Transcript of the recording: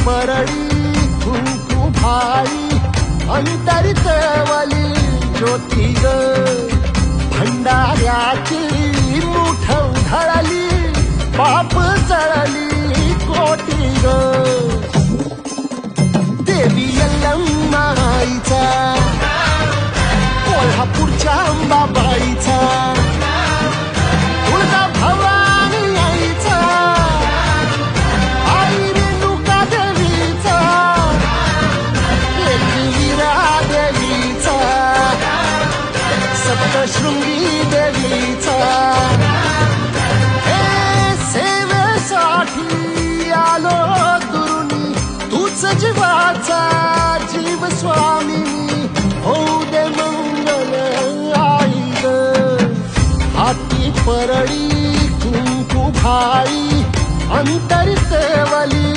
परळी कुंकू भाई अंतरितवली ज्योती ग भंडाऱ्याची मुठ उधळली पाप जळली कोटी ग देवी यल्लमाईचा कोल्हापूरच्या अंबाबाईचा तुळजा भवानी आईचा आई रेणुका देवीचा एकविरा देवीचा सप्तशृंगी देवीचा हे सेवेसाठी आलो दुरुनी तूच जीवाचा जीव स्वामिनी होऊ दे मंगल आई ग हाती परळी कुंकू भाई अंतरितवली